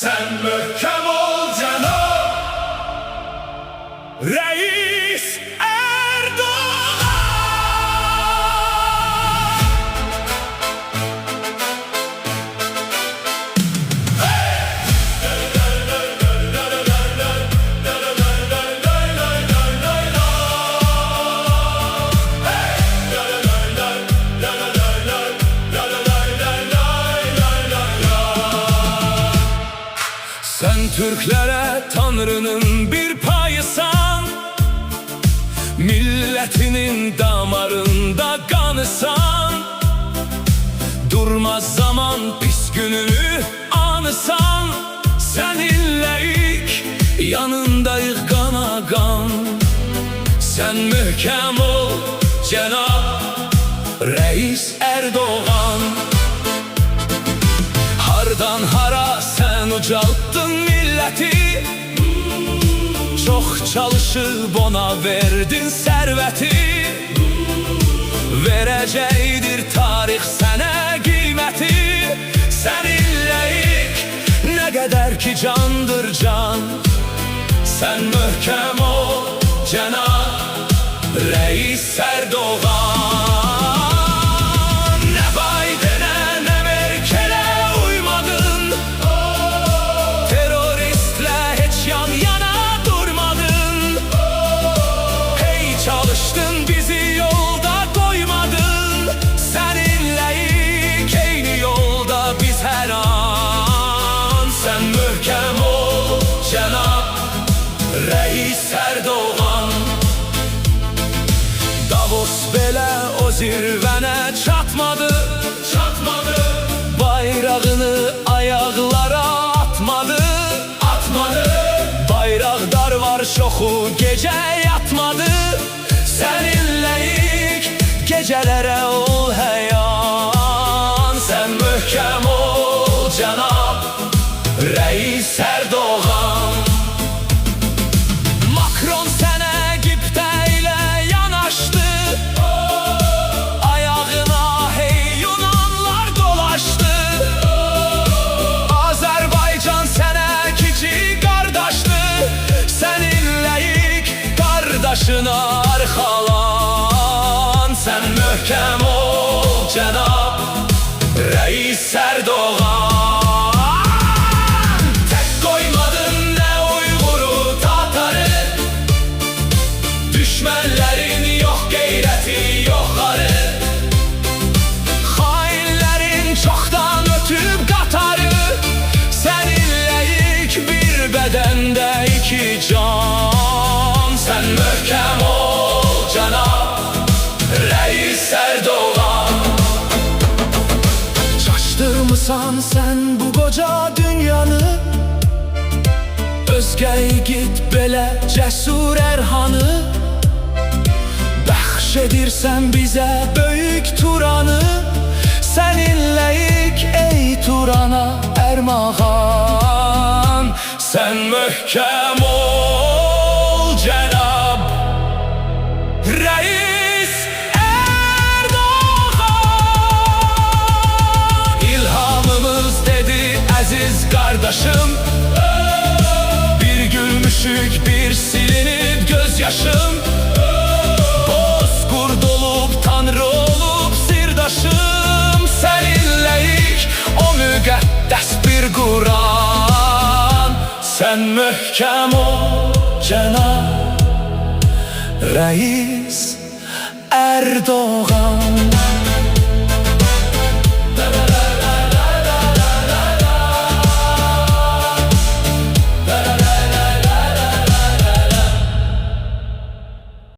Sen möhkem ol cenab Reis Erdoğan. Sen Türklere Tanrı'nın bir payısan, milletinin damarında kanısan. Durmaz zaman pis gününü anısan, seninle ilk yanındayız kana kan. Sen mühkem ol Cenab Reis Erdoğan. Hardan hara sen ucalttın milleti, çok çalışıp ona verdin serveti. Vereceğidir tarih sana kıymeti, seninle ilk ne kadar ki candır can. Sen mühkem ol Cenab Reis Erdoğan. Çalıştın bizi yolda koymadın, seninle ilk eyni yolda biz her an. Sen mühkem ol Cenab Reis Erdoğan. Davos bile o zirvene çatmadı, bayrağını ayaklara atmadı. Bayraktar var şoku gece yatmadı, seninle ilk gecelere ol heyan. Sen mühkem ol Cenab Reis Erdoğan. Macron sana Gipte'yle yanaştı, ayağına hey Yunanlar dolaştı. Azerbaycan sana kiçik kardeşti, seninle ilk kardeşine arkalan. Sen mühkem ol Cenab Reis Erdoğan. Tek koymadın ne Uygur'u Tatar'ı, düşmenlerin yok gayreti yok arı. Hainlerin çoktan ötüp Katar'ı, seninle ilk bir bedende iki can. Sen mühkem ol Cenab Reis Erdoğan. Şaştırmışsan sen bu koca dünyanı, özge git bele cesur Erhan'ı. Bəxşedirsən bize büyük Turan'ı, seninle ilk ey Turan'a ermağan. Sen mühkem ol Cenab Reis Erdoğan. İlhamımız dedi aziz kardeşim, bir gülmüşük bir silinip gözyaşım. Bozkurt olup Tanrı olup sirdaşım, seninle ilk o müqəddəs bir Kur'an. Sen mühkem ol Cenab Reis Erdoğan.